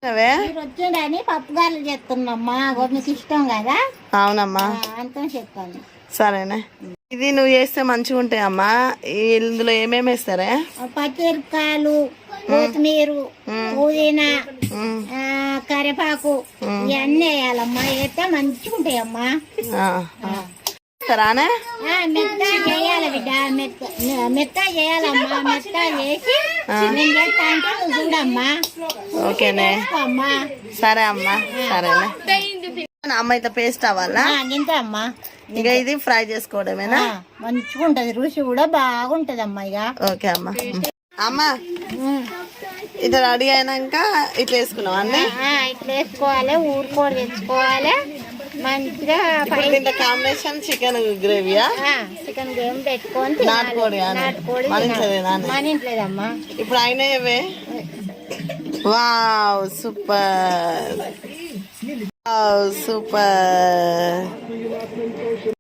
వచ్చిండని పప్పుగారులు చేస్తున్నామ్మా. మీకు ఇష్టం కదా? అవునమ్మా, అంతా చెప్తాను. సరేనే. ఇది నువ్వు చేస్తే మంచిగా ఉంటాయమ్మా. ఇందులో ఏమేమి వేస్తారే? పచ్చిమిరపకాయలు, కొత్తిమీర, పుదీనా, కరివేపాకు ఇవన్నీ వేయాలమ్మా. వేస్తే మంచిగా ఉంటాయమ్మా. రానే మెత్త చేయాలి బిడ్డ, మెత్త చేయాలమ్మా. మెత్త చేసి నేను చేస్తా అంటే నువ్వు చూడమ్మా. ఓకేనే, అమ్మా. సరే అమ్మా, సరేనే. అమ్మ అయితే పేస్ట్ అవ్వాలా? ఇంత అమ్మా. ఇక ఇది ఫ్రై చేసుకోవడమేనా? మంచిగా ఉంటది, రుచి కూడా బాగుంటది అమ్మా. ఇక ఓకే అమ్మా. అమ్మా ఇట్లా రెడీ అయినాక ఇట్లా వేసుకున్నాం అన్నీ. ఇట్లా వేసుకోవాలి, ఊరుకోడి తెచ్చుకోవాలి మంచిగా. కాంబినేషన్ చికెన్ గ్రేవీయా? చికెన్ గ్రేవీ పెట్టుకొని నాటుకోడి. మన ఇంట్లేదమ్మా. ఇప్పుడు అయినాయవే. Wow super, super.